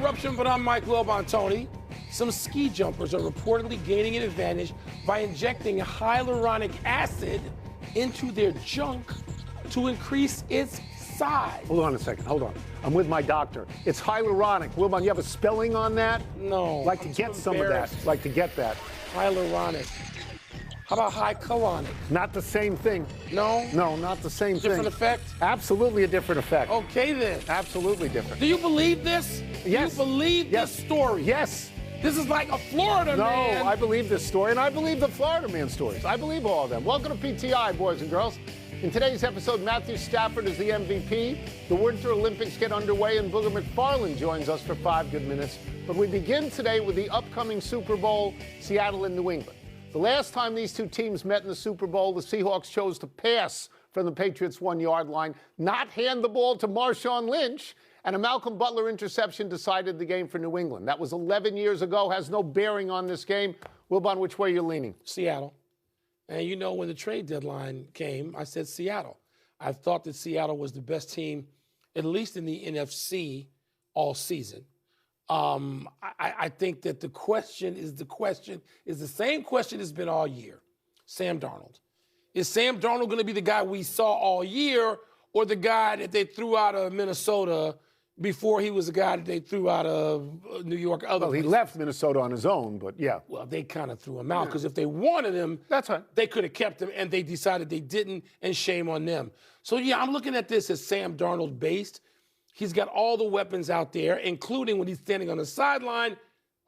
Interruption, but I'm Mike Wilbon, Tony. Some ski jumpers are reportedly gaining an advantage by injecting hyaluronic acid into their junk to increase its size. Hold on a second. Hold on. I'm with my doctor. It's hyaluronic. Wilbon, you have a spelling on that? No. Like to get some of that. Like to get that. Hyaluronic. How about hycolonic? Not the same thing. No? No, not the same thing. Different effect? Absolutely a different effect. Okay, then. Absolutely different. Do you believe this? Yes. Do you believe this story? Yes. This is like a Florida man. No, I believe this story, and I believe the Florida man stories. I believe all of them. Welcome to PTI, boys and girls. In today's episode, Matthew Stafford is the MVP. The Winter Olympics get underway, and Booger McFarland joins us for 5 good minutes. But we begin today with the upcoming Super Bowl, Seattle and New England. The last time these two teams met in the Super Bowl, the Seahawks chose to pass from the Patriots' 1-yard line, not hand the ball to Marshawn Lynch, and a Malcolm Butler interception decided the game for New England. That was 11 years ago, has no bearing on this game. Wilbon, which way are you leaning? Seattle. And you know, when the trade deadline came, I said Seattle. I thought that Seattle was the best team, at least in the NFC, all season. I think that the question is the same question it's been all year. Sam Darnold. Is Sam Darnold going to be the guy we saw all year, or the guy that they threw out of Minnesota before he was the guy that they threw out of New York? Well, he left Minnesota on his own, but yeah. Well, they kind of threw him out because if they wanted him, that's right, they could have kept him, and they decided they didn't, and shame on them. So, yeah, I'm looking at this as Sam Darnold based. He's got all the weapons out there, including when he's standing on the sideline,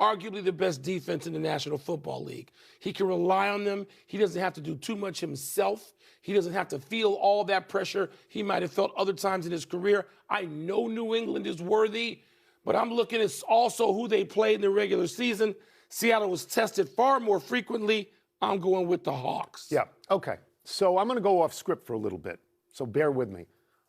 arguably the best defense in the National Football League. He can rely on them. He doesn't have to do too much himself. He doesn't have to feel all that pressure he might have felt other times in his career. I know New England is worthy, but I'm looking at also who they played in the regular season. Seattle was tested far more frequently. I'm going with the Hawks. Yeah, okay. So I'm going to go off script for a little bit, so bear with me.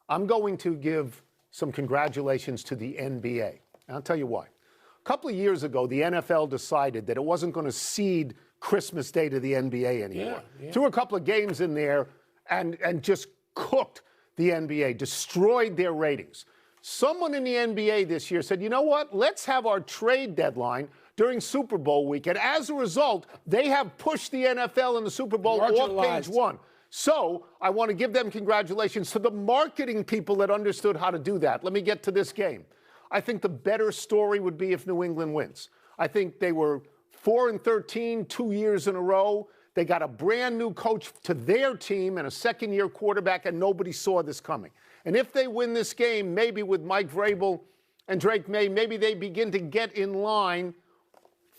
I'm going to give some congratulations to the NBA. And I'll tell you why. A couple of years ago, the NFL decided that it wasn't going to cede Christmas Day to the NBA anymore. Yeah. Threw a couple of games in there and just cooked the NBA, destroyed their ratings. Someone in the NBA this year said, you know what, let's have our trade deadline during Super Bowl week. And as a result, they have pushed the NFL and the Super Bowl off page one. So I want to give them congratulations to the marketing people that understood how to do that. Let me get to this game. I think the better story would be if New England wins. I think they were 4-13 2 years in a row. They got a brand new coach to their team and a second-year quarterback, and nobody saw this coming. And if they win this game, maybe with Mike Vrabel and Drake May, maybe they begin to get in line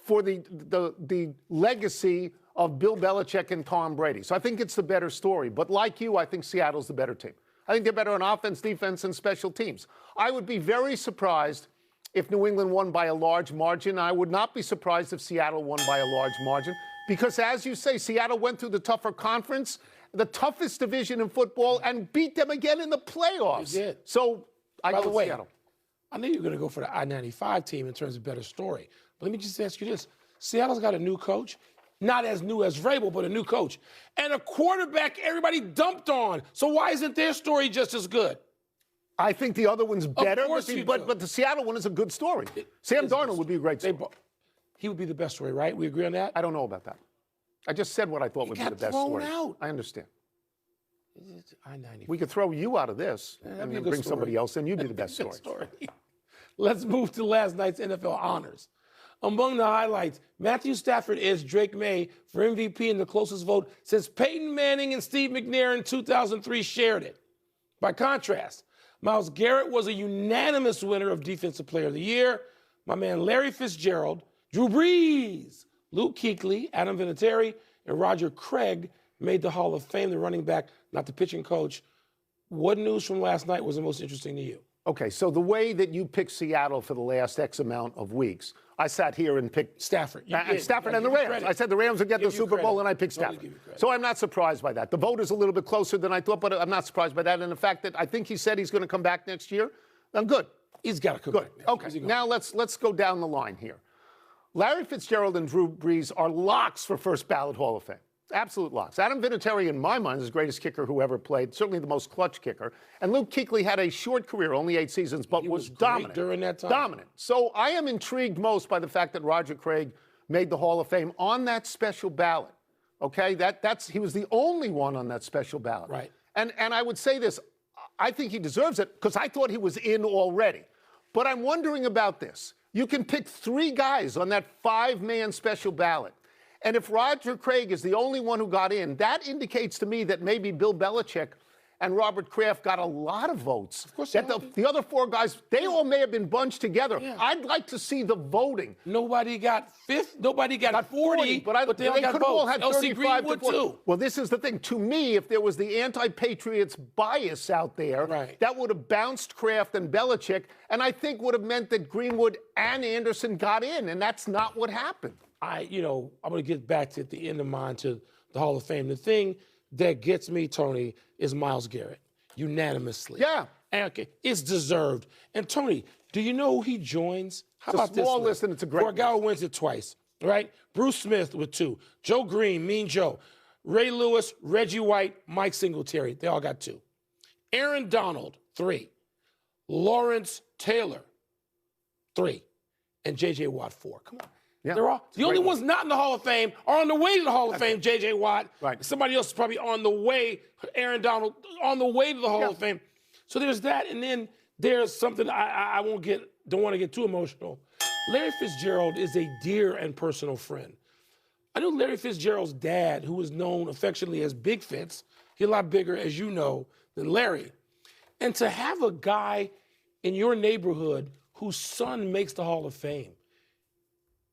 for the legacy of Bill Belichick and Tom Brady. So I think it's the better story. But like you, I think Seattle's the better team. I think they're better on offense, defense, and special teams. I would be very surprised if New England won by a large margin. I would not be surprised if Seattle won by a large margin because, as you say, Seattle went through the tougher conference, the toughest division in football, and beat them again in the playoffs. They did. So I go with Seattle. I knew you were going to go for the I-95 team in terms of better story. But let me just ask you this. Seattle's got a new coach. Not as new as Vrabel, but a new coach. And a quarterback everybody dumped on. So why isn't their story just as good? I think the other one's better, Of course but the Seattle one is a good story. Sam Darnold would be a great story. He would be the best story, right? We agree on that? I don't know about that. I just said what I thought would be the best story. Out. I understand. I-95. We could throw you out of this and then bring somebody else in. You'd be the best story. Let's move to last night's NFL honors. Among the highlights, Matthew Stafford edged Drake May for MVP in the closest vote since Peyton Manning and Steve McNair in 2003 shared it. By contrast, Myles Garrett was a unanimous winner of Defensive Player of the Year. My man Larry Fitzgerald, Drew Brees, Luke Kuechly, Adam Vinatieri, and Roger Craig made the Hall of Fame, the running back, not the pitching coach. What news from last night was the most interesting to you? Okay, so the way that you picked Seattle for the last X amount of weeks, I sat here and picked Stafford. Stafford and the Rams. I said the Rams would get the Super Bowl, and I picked Stafford. So I'm not surprised by that. The vote is a little bit closer than I thought, but I'm not surprised by that. And the fact that I think he said he's going to come back next year, I'm good. He's got to come back. Okay, now let's go down the line here. Larry Fitzgerald and Drew Brees are locks for first ballot Hall of Fame. Absolute locks. Adam Vinatieri, in my mind, is the greatest kicker who ever played, certainly the most clutch kicker. And Luke Kuechly had a short career, only 8 seasons, but was dominant. During that time. Dominant. So I am intrigued most by the fact that Roger Craig made the Hall of Fame on that special ballot. Okay? He was the only one on that special ballot. Right. And I would say this, I think he deserves it because I thought he was in already. But I'm wondering about this. You can pick 3 guys on that 5-man special ballot. And if Roger Craig is the only one who got in, that indicates to me that maybe Bill Belichick and Robert Kraft got a lot of votes. Of course, that the other 4 guys, they all may have been bunched together. Yeah. I'd like to see the voting. Nobody got 40, but they all got could have all votes. had L.C. 35 Greenwood, to 40. too. Well, this is the thing. To me, if there was the anti-Patriots bias out there, right, that would have bounced Kraft and Belichick, and I think would have meant that Greenwood and Anderson got in, and that's not what happened. I'm going to get back to at the end of mine to the Hall of Fame. The thing that gets me, Tony, is Myles Garrett, unanimously. Yeah. And, okay, it's deserved. And, Tony, do you know who he joins? How about this small list, and it's a great for a guy who wins it twice, right? Bruce Smith with 2. Joe Green, Mean Joe. Ray Lewis, Reggie White, Mike Singletary. They all got 2. Aaron Donald, 3. Lawrence Taylor, 3. And J.J. Watt, 4. Come on. Yeah, They're all the only ones not in the Hall of Fame are on the way to the Hall of Fame. J.J. Watt, right? Somebody else is probably on the way. Aaron Donald on the way to the Hall of Fame. So there's that, and then there's something don't want to get too emotional. Larry Fitzgerald is a dear and personal friend. I knew Larry Fitzgerald's dad, who was known affectionately as Big Fitz. He's a lot bigger, as you know, than Larry. And to have a guy in your neighborhood whose son makes the Hall of Fame.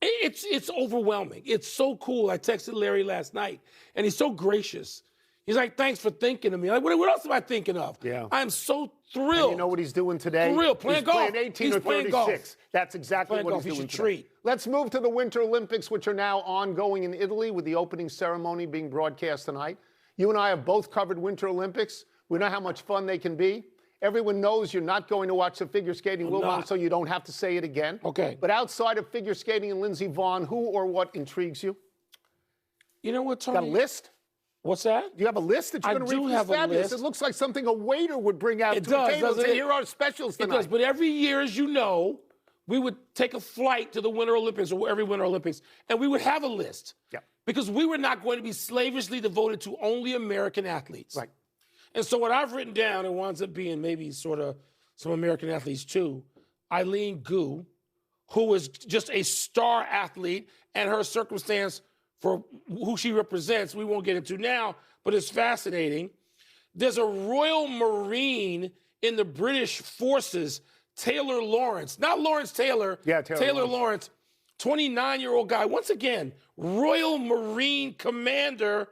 It's overwhelming. It's so cool. I texted Larry last night, and he's so gracious. He's like, thanks for thinking of me. Like, what else am I thinking of? Yeah. I'm so thrilled. And you know what he's doing today? Thrilled. Playing golf. He's playing 18 he's or 36. golf. That's exactly what golf. he's doing should today. treat. Let's move to the Winter Olympics, which are now ongoing in Italy with the opening ceremony being broadcast tonight. You and I have both covered Winter Olympics. We know how much fun they can be. Everyone knows you're not going to watch the figure skating, Wilbon, so you don't have to say it again. Okay. But outside of figure skating and Lindsey Vonn, who or what intrigues you? You know what, Tony? Got a list? What's that? Do you have a list that you're going to read? I do have a list. It looks like something a waiter would bring out to the table and say, here are our specials tonight. It does, but every year, as you know, we would take a flight to the Winter Olympics or every Winter Olympics, and we would have a list. Yeah. Because we were not going to be slavishly devoted to only American athletes. Right. And so what I've written down, it winds up being maybe sort of some American athletes too. Eileen Gu, who was just a star athlete, and her circumstance for who she represents, we won't get into now, but it's fascinating. There's a Royal Marine in the British forces, Taylor Lawrence. Not Lawrence Taylor. Yeah, Taylor Lawrence, 29-year-old guy. Once again, Royal Marine commander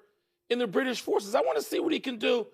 in the British forces. I want to see what he can do.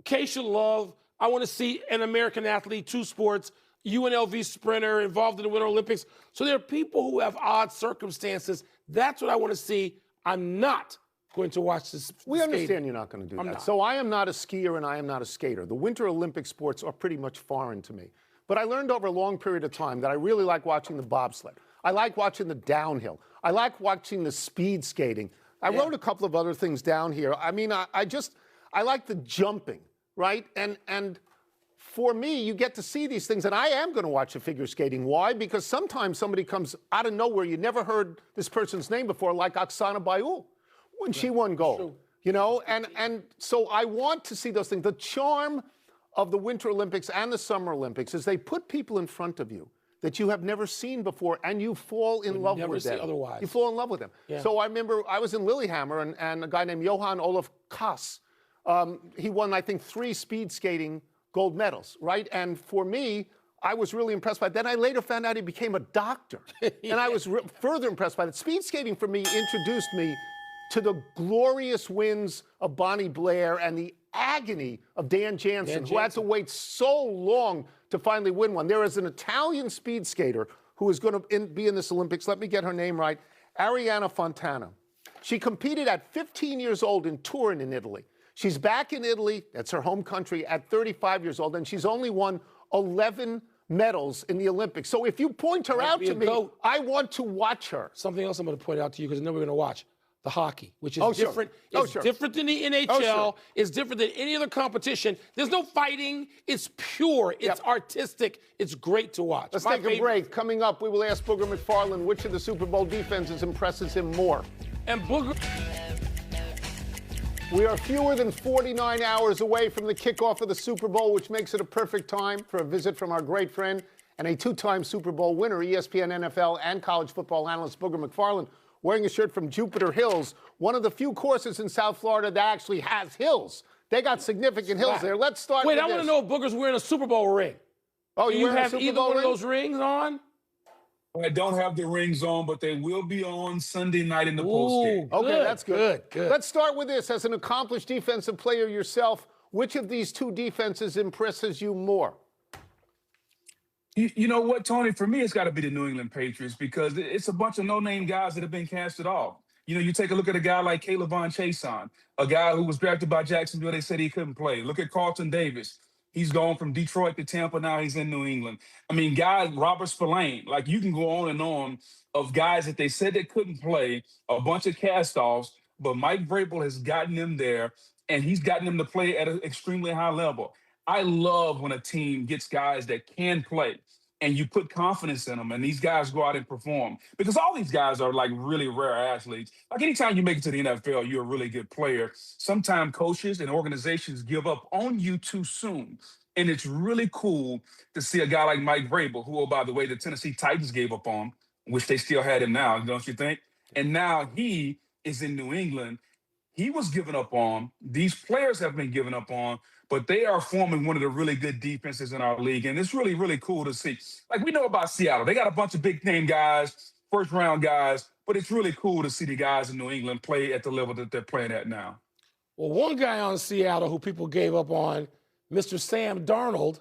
Keisha Love, I want to see an American athlete, 2 sports, UNLV sprinter involved in the Winter Olympics. So there are people who have odd circumstances. That's what I want to see. I'm not going to watch this. We understand you're not going to do that. not. So I am not a skier and I am not a skater. The Winter Olympic sports are pretty much foreign to me. But I learned over a long period of time that I really like watching the bobsled. I like watching the downhill. I like watching the speed skating. I wrote a couple of other things down here. I mean, I like the jumping. Right? And for me, you get to see these things, and I am going to watch the figure skating. Why? Because sometimes somebody comes out of nowhere. You never heard this person's name before, like Oksana Bayul, when she won gold. You know, and so I want to see those things. The charm of the Winter Olympics and the Summer Olympics is they put people in front of you that you have never seen before, and you fall in love with them. Otherwise. You fall in love with them. Yeah. So I remember I was in Lillehammer, and a guy named Johan Olof Kass, he won, I think, 3 speed skating gold medals, right? And for me, I was really impressed by that. Then I later found out he became a doctor. And I was further impressed by that. Speed skating, for me, introduced me to the glorious wins of Bonnie Blair and the agony of Dan Jansen, who had to wait so long to finally win one. There is an Italian speed skater who is going to be in this Olympics. Let me get her name right. Arianna Fontana. She competed at 15 years old in Turin in Italy. She's back in Italy, that's her home country, at 35 years old, and she's only won 11 medals in the Olympics. So if you point her out to me, I want to watch her. Something else I'm going to point out to you, because I know we're going to watch. the hockey, which is Oh, sure. different. Oh, It's sure. different than the NHL. Oh, sure. It's different than any other competition. There's no fighting. It's pure. It's Yep. artistic. It's great to watch. Let's My take a favorite- break. Coming up, we will ask Booger McFarland which of the Super Bowl defenses impresses him more. And Booger. We are fewer than 49 hours away from the kickoff of the Super Bowl, which makes it a perfect time for a visit from our great friend and a two-time Super Bowl winner, ESPN NFL and college football analyst Booger McFarland, wearing a shirt from Jupiter Hills, one of the few courses in South Florida that actually has hills. They got significant hills there. Let's start Wait, with I want to this. know if Booger's wearing a Super Bowl ring. Oh, Do you wearing a have Super either Bowl one of ring? those rings on? I don't have the rings on, but they will be on Sunday night in the Ooh, postgame. Okay, good, that's good. Good. Let's start with this. As an accomplished defensive player yourself, which of these two defenses impresses you more? You know what, Tony? For me, it's got to be the New England Patriots because it's a bunch of no-name guys that have been casted off. You know, you take a look at a guy like Caleb Von Chason, a guy who was drafted by Jacksonville. They said he couldn't play. Look at Carlton Davis. He's gone from Detroit to Tampa. Now he's in New England. I mean, guys, Robert Spillane, like you can go on and on of guys that they said they couldn't play, a bunch of cast-offs, but Mike Vrabel has gotten them there, and he's gotten them to play at an extremely high level. I love when a team gets guys that can play and you put confidence in them and these guys go out and perform because all these guys are like really rare athletes. Like anytime you make it to the NFL, you're a really good player. Sometimes coaches and organizations give up on you too soon. And it's really cool to see a guy like Mike Vrabel, who, oh, by the way, the Tennessee Titans gave up on, which they still had him now, don't you think? And now he is in New England. He was given up on. These players have been given up on, but they are forming one of the really good defenses in our league. And it's really, really cool to see. Like we know about Seattle. They got a bunch of big name guys, first round guys, but it's really cool to see the guys in New England play at the level that they're playing at now. Well, one guy on Seattle who people gave up on, Mr. Sam Darnold,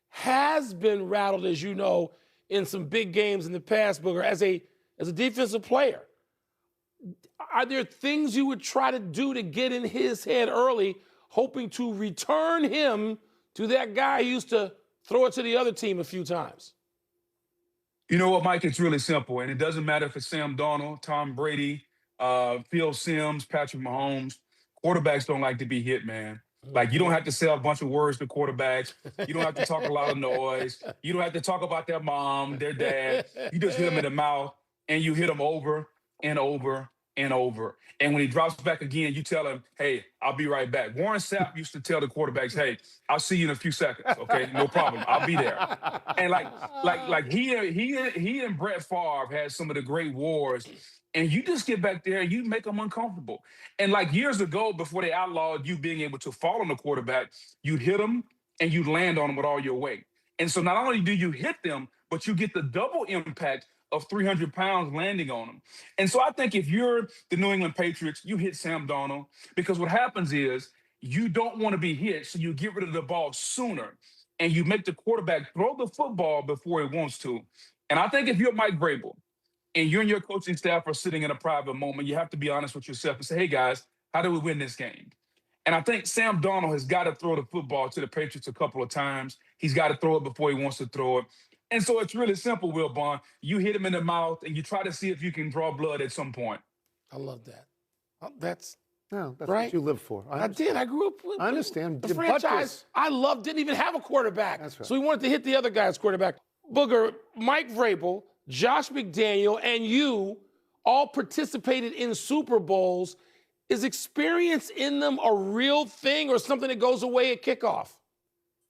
has been rattled, as you know, in some big games in the past, Booger, as a defensive player. Are there things you would try to do to get in his head early, hoping to return him to that guy who used to throw it to the other team a few times? You know what, Mike? It's really simple. And it doesn't matter if it's Sam Darnold, Tom Brady, Phil Simms, Patrick Mahomes. Quarterbacks don't like to be hit, man. Like, you don't have to say a bunch of words to quarterbacks. You don't have to talk a lot of noise. You don't have to talk about their mom, their dad. You just hit them in the mouth, and you hit them over and over and over. And when he drops back again, you tell him, hey, I'll be right back. Warren Sapp used to tell the quarterbacks, hey, I'll see you in a few seconds, okay? No problem. I'll be there. And like he and Brett Favre had some of the great wars. And you just get back there and you make them uncomfortable. And like years ago, before they outlawed you being able to fall on the quarterback, you'd hit them and you'd land on them with all your weight. And so not only do you hit them, but you get the double impact of 300 pounds landing on them. And so I think if you're the New England Patriots, you hit Sam Darnold because what happens is you don't want to be hit, so you get rid of the ball sooner and you make the quarterback throw the football before he wants to. And I think if you're Mike Vrabel, and you and your coaching staff are sitting in a private moment, you have to be honest with yourself and say, hey, guys, how do we win this game? And I think Sam Darnold has got to throw the football to the Patriots a couple of times. He's got to throw it before he wants to throw it. And so it's really simple, Wilbon. You hit him in the mouth, and you try to see if you can draw blood at some point. I love that. That's No, that's right? what you live for. I did. I grew up with I understand. the But franchise I loved didn't even have a quarterback. That's right. So we wanted to hit the other guy's quarterback. Booger, Mike Vrabel, Josh McDaniel, and you all participated in Super Bowls. Is experience in them a real thing or something that goes away at kickoff?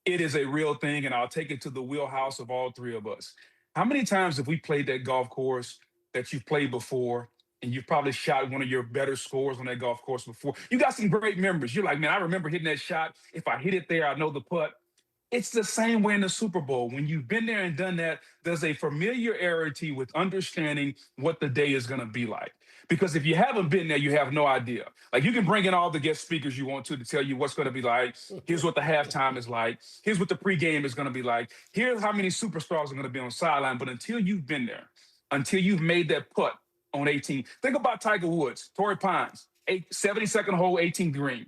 It is a real thing, and I'll take it to the wheelhouse of all three of us. How many times have we played that golf course that you've played before, and you've probably shot one of your better scores on that golf course before? You got some great memories. You're like, man, I remember hitting that shot. If I hit it there, I know the putt. It's the same way in the Super Bowl. When you've been there and done that, there's a familiarity with understanding what the day is going to be like. Because if you haven't been there, you have no idea. Like, you can bring in all the guest speakers you want to tell you what's going to be like. Here's what the halftime is like. Here's what the pregame is going to be like. Here's how many superstars are going to be on sideline. But until you've been there, until you've made that putt on 18, think about Tiger Woods, Torrey Pines, 72nd hole, 18th green.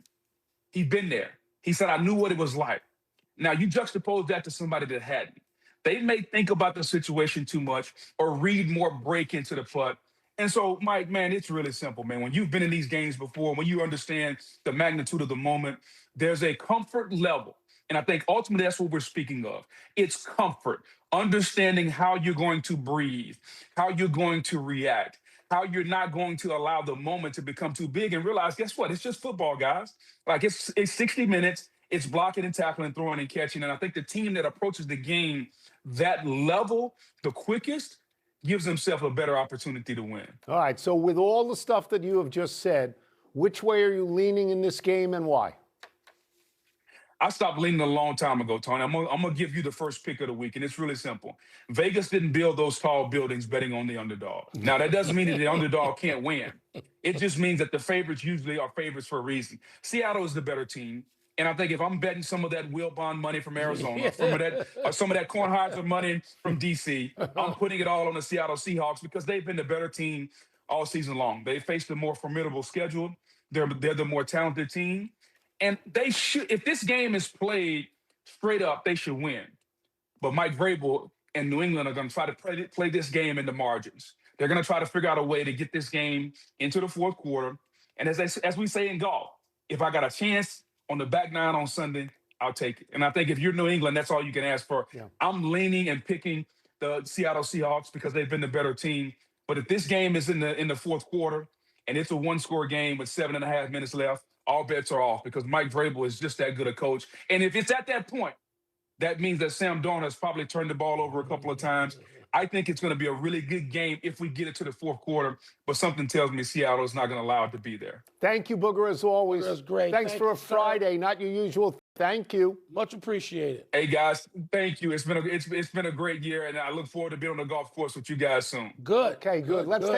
He'd been there. He said, I knew what it was like. Now, you juxtapose that to somebody that hadn't. They may think about the situation too much or read more break into the putt, And so, Mike, man, it's really simple, man. When you've been in these games before, when you understand the magnitude of the moment, there's a comfort level. And I think ultimately that's what we're speaking of. It's comfort, understanding how you're going to breathe, how you're going to react, how you're not going to allow the moment to become too big and realize, guess what? It's just football, guys. Like it's 60 minutes, it's blocking and tackling, throwing and catching. And I think the team that approaches the game that level the quickest gives himself a better opportunity to win. All right, so with all the stuff that you have just said, which way are you leaning in this game and why? I stopped leaning a long time ago, Tony. I'm gonna give you the first pick of the week, and it's really simple. Vegas didn't build those tall buildings betting on the underdog. Now, that doesn't mean that the underdog can't win. It just means that the favorites usually are favorites for a reason. Seattle is the better team. And I think if I'm betting some of that Wilbon money from Arizona, some of that Kornheiser money from DC, I'm putting it all on the Seattle Seahawks because they've been the better team all season long. They faced a more formidable schedule. They're the more talented team. And they should, if this game is played straight up, they should win. But Mike Vrabel and New England are going to try to play this game in the margins. They're going to try to figure out a way to get this game into the fourth quarter. And as we say in golf, if I got a chance on the back nine on Sunday, I'll take it. And I think if you're New England, that's all you can ask for. Yeah. I'm leaning and picking the Seattle Seahawks because they've been the better team. But if this game is in the fourth quarter and it's a one-score game with 7.5 minutes left, all bets are off because Mike Vrabel is just that good a coach. And if it's at that point, that means that Sam Darnold has probably turned the ball over a couple of times. I think it's going to be a really good game if we get it to the fourth quarter, but something tells me Seattle is not going to allow it to be there. Thank you, Booger, as always. That's great. Thanks for a Friday, not your usual. Thank you. Much appreciated. Hey, guys, thank you. It's been a great year, and I look forward to being on the golf course with you guys soon. Good. Okay, good. Let's take